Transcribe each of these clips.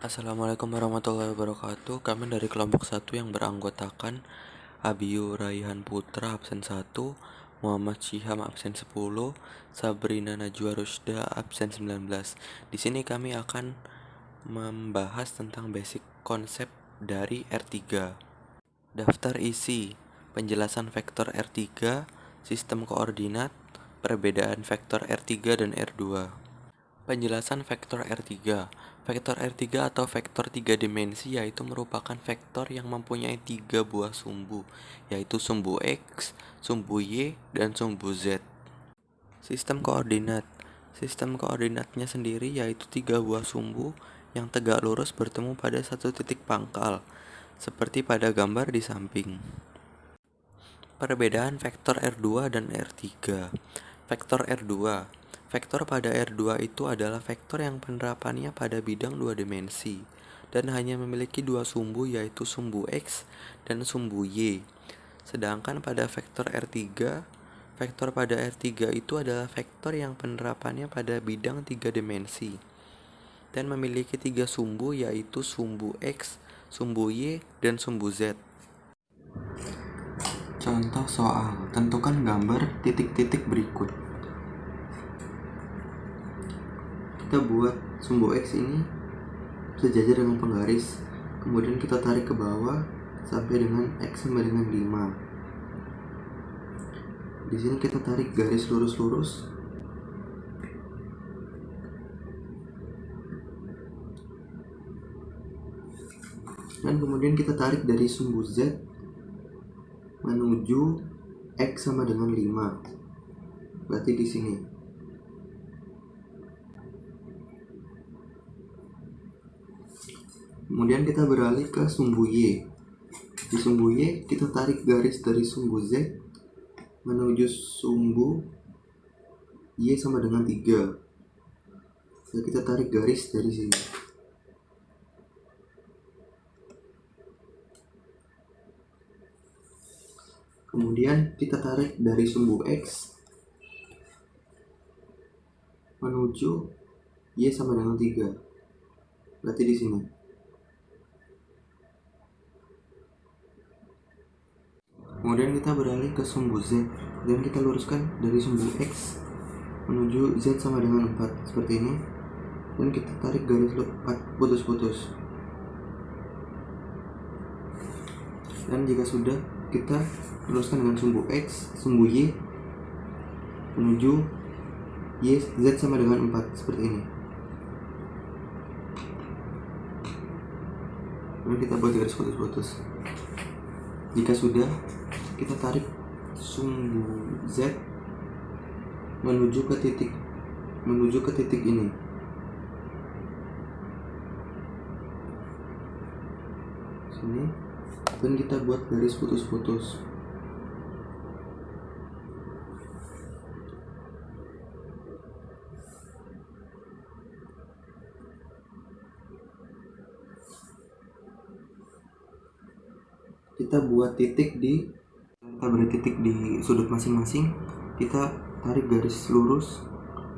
Assalamualaikum warahmatullahi wabarakatuh. Kami dari kelompok 1 yang beranggotakan Abiyu Raihan Putra absen 1, Muhammad Syiham absen 10, Sabrina Najwa Rusda absen 19. Di sini kami akan membahas tentang basic konsep dari R3. Daftar isi, penjelasan vektor R3, sistem koordinat, perbedaan vektor R3 dan R2. Penjelasan vektor R3. Vektor R3 atau vektor 3 dimensi yaitu merupakan vektor yang mempunyai 3 buah sumbu, yaitu sumbu X, sumbu Y, dan sumbu Z. Sistem koordinat. Sistem koordinatnya sendiri yaitu 3 buah sumbu yang tegak lurus bertemu pada satu titik pangkal, seperti pada gambar di samping. Perbedaan vektor R2 dan R3. Vektor R2. Vektor pada R2 itu adalah vektor yang penerapannya pada bidang 2 dimensi dan hanya memiliki 2 sumbu yaitu sumbu X dan sumbu Y. Sedangkan pada vektor R3, vektor pada R3 itu adalah vektor yang penerapannya pada bidang 3 dimensi dan memiliki 3 sumbu yaitu sumbu X, sumbu Y, dan sumbu Z. Contoh soal, tentukan gambar titik-titik berikut. Kita buat sumbu X ini sejajar dengan penggaris, kemudian kita tarik ke bawah sampai dengan X sama dengan 5. Di sini kita tarik garis lurus-lurus. Dan kemudian kita tarik dari sumbu Z menuju X sama dengan 5. Berarti di sini. Kemudian kita beralih ke sumbu Y. Di sumbu Y kita tarik garis dari sumbu Z menuju sumbu Y sama dengan 3. Jadi kita tarik garis dari sini. Kemudian kita tarik dari sumbu X menuju Y sama dengan 3. Berarti di sini. Kemudian kita beralih ke sumbu Z dan kita luruskan dari sumbu X menuju Z sama dengan 4 seperti ini. Dan kita tarik garis 4 putus-putus. Dan jika sudah, kita luruskan dengan sumbu X, sumbu Y menuju Y Z sama dengan 4 seperti ini. Dan kita buat garis putus-putus. Jika sudah, kita tarik sumbu Z menuju ke titik ini. Sini. Dan kita buat garis putus-putus. Kita buat titik di sudut masing-masing. Kita tarik garis lurus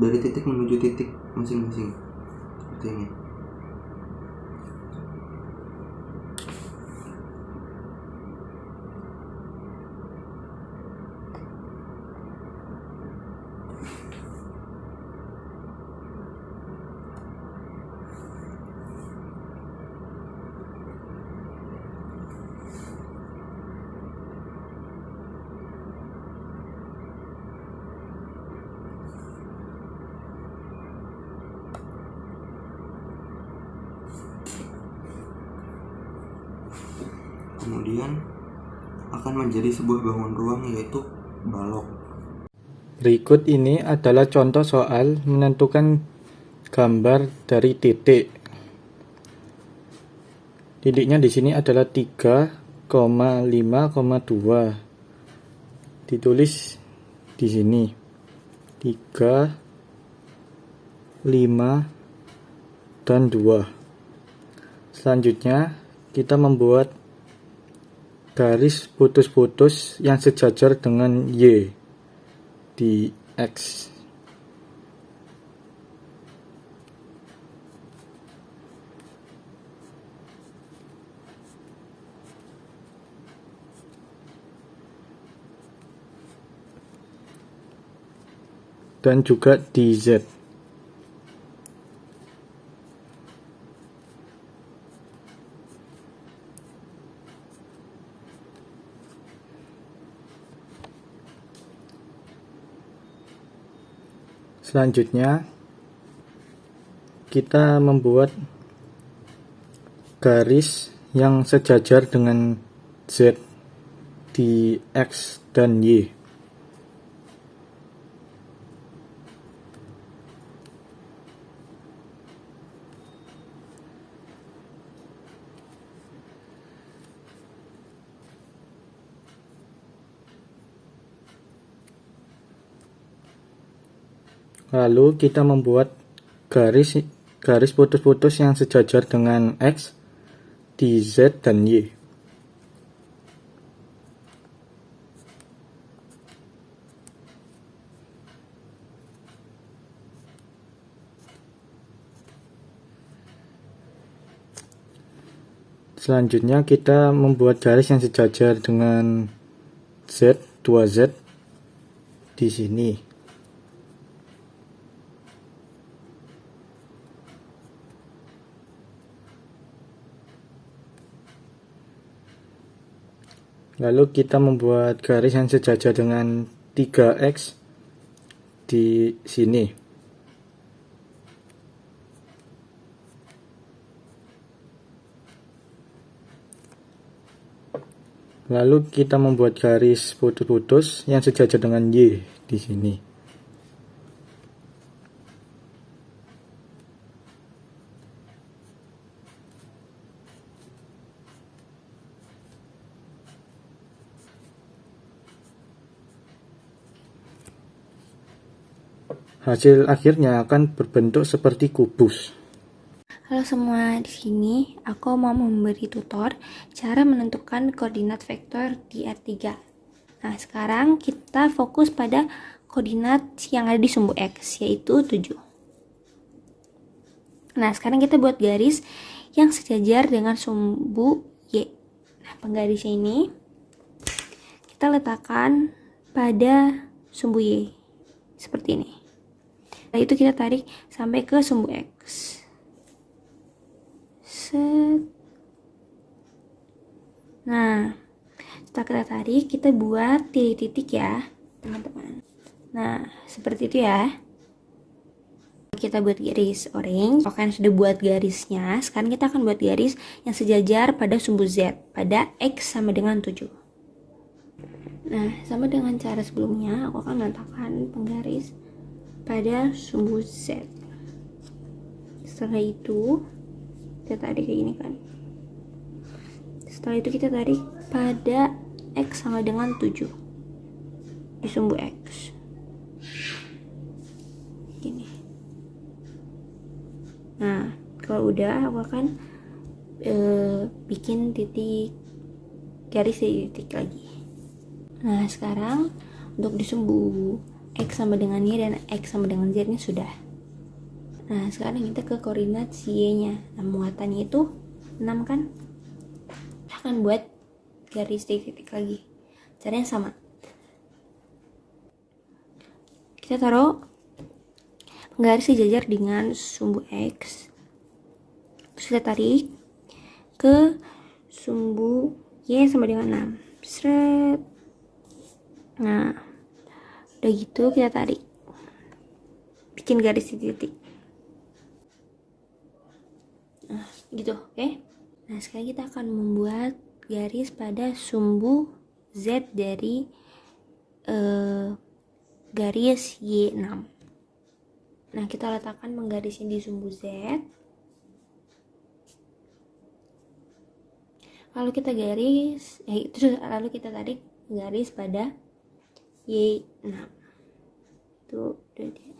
dari titik menuju titik masing-masing seperti ini. Kemudian akan menjadi sebuah bangunan ruang yaitu balok. Berikut ini adalah contoh soal menentukan gambar dari titik. Titiknya di sini adalah 3,5,2. Ditulis di sini 3, 5, dan 2. Selanjutnya kita membuat garis putus-putus yang sejajar dengan Y di X. dan juga di Z. Selanjutnya, kita membuat garis yang sejajar dengan Z di X dan Y. Lalu kita membuat garis putus-putus yang sejajar dengan X di Z dan Y. Selanjutnya kita membuat garis yang sejajar dengan Z, 2Z di sini. Lalu kita membuat garis yang sejajar dengan 3X di sini. Lalu kita membuat garis putus-putus yang sejajar dengan Y di sini. Hasil akhirnya akan berbentuk seperti kubus. Halo semua, di sini aku mau memberi tutor cara menentukan koordinat vektor di R3. Nah, sekarang kita fokus pada koordinat yang ada di sumbu X, yaitu 7. Nah, sekarang kita buat garis yang sejajar dengan sumbu Y. Nah, penggarisnya ini kita letakkan pada sumbu Y, seperti ini. Setelah itu kita tarik sampai ke sumbu X. Set. Nah, setelah kita tarik, kita buat titik-titik ya, teman-teman. Nah, seperti itu ya. Kita buat garis orange. Kalau kalian sudah buat garisnya, sekarang kita akan buat garis yang sejajar pada sumbu Z, pada X sama dengan 7. Nah, sama dengan cara sebelumnya, aku akan meletakkan penggaris pada sumbu Z. Setelah itu kita tarik kayak gini kan. Setelah itu kita tarik pada X sama dengan 7 di sumbu X. Gini. Nah, kalau udah aku akan bikin titik garis titik lagi. Nah, sekarang untuk di sumbu X sama dengan Y dan X sama dengan Z nya sudah. Nah, sekarang kita ke koordinat si Y nya. Nah, muatannya itu 6 kan. Kita akan buat garis titik-titik lagi. Caranya sama. Kita taruh penggaris sejajar dengan sumbu X. Terus kita tarik ke sumbu Y sama dengan 6. Seret. Nah, udah gitu kita tarik. Bikin garis titik-titik. Nah, gitu, oke? Nah, sekarang kita akan membuat garis pada sumbu Z dari garis Y6. Nah, kita letakkan penggarisnya di sumbu Z. Lalu kita lalu kita tarik garis pada Y6. Tuh, udah dia.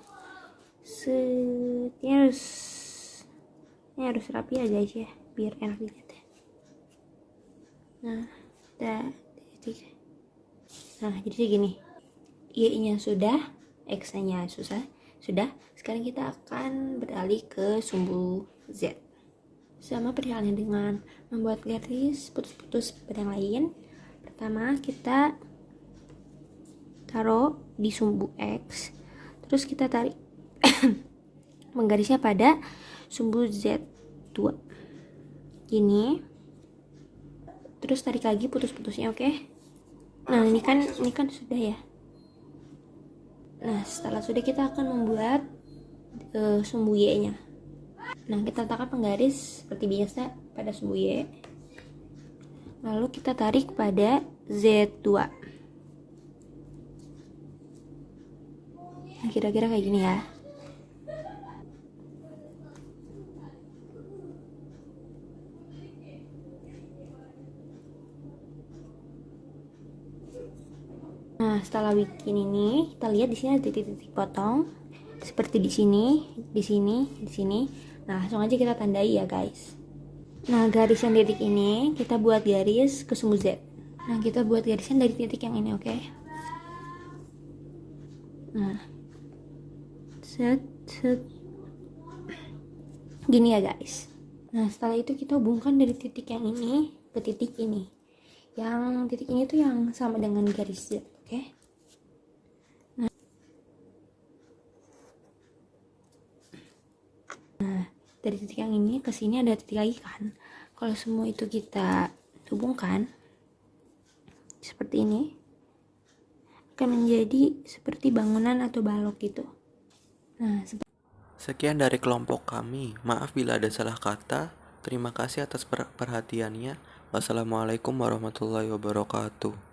Ini harus rapi ya guys ya, biar enak dilihat ya. Nah, jadi segini. Y-nya sudah, X-nya sudah. Sekarang kita akan beralih ke sumbu Z. Sama perhalnya dengan membuat garis putus-putus pada yang lain. Pertama kita taruh di sumbu X, Terus kita tarik menggarisnya pada sumbu Z2 gini, terus tarik lagi putus-putusnya. Oke. Nah ini kan sudah ya. Nah setelah sudah, kita akan membuat sumbu Y nya. Nah kita letakkan penggaris seperti biasa pada sumbu Y, lalu kita tarik pada Z2. Nah, kira-kira kayak gini ya. Nah, setelah bikin ini, kita lihat di sini ada titik-titik potong seperti di sini, di sini, di sini. Nah, langsung aja kita tandai ya, guys. Nah, garis yang titik ini kita buat garis ke sumbu Z. Nah, kita buat garisnya dari titik yang ini, oke? Nah, set gini ya, guys. Nah, setelah itu kita hubungkan dari titik yang ini ke titik ini. Yang titik ini tuh yang sama dengan garis Z, oke? Nah, dari titik yang ini ke sini ada titik lagi kan. Kalau semua itu kita hubungkan seperti ini, akan menjadi seperti bangunan atau balok gitu. Nah, Sekian dari kelompok kami. Maaf bila ada salah kata. Terima kasih atas perhatiannya. Wassalamualaikum warahmatullahi wabarakatuh.